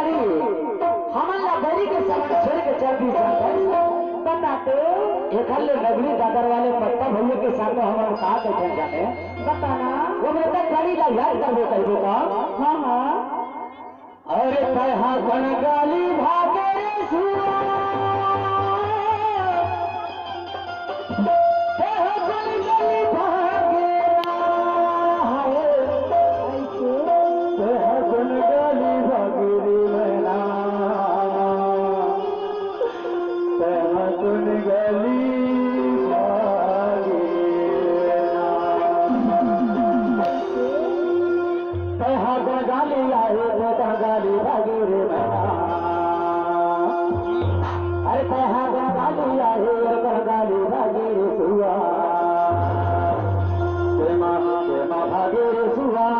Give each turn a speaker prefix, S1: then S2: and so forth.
S1: गाड़ी हमारा गरी के सामान छोड़ के चल दी बता तो एक हल्ले नगरी दादर वाले पट्टा भैया के साथ हमारे कहा थे जाने बताना वो मेरे तक गाड़ी ला याद कर दो कल का हाँ हाँ अरे कहा कन गाली भागे रे सुआ गाली भागी रे अरे कहा गाली आहे गाली भागी रे सुआ भागे रे सुआ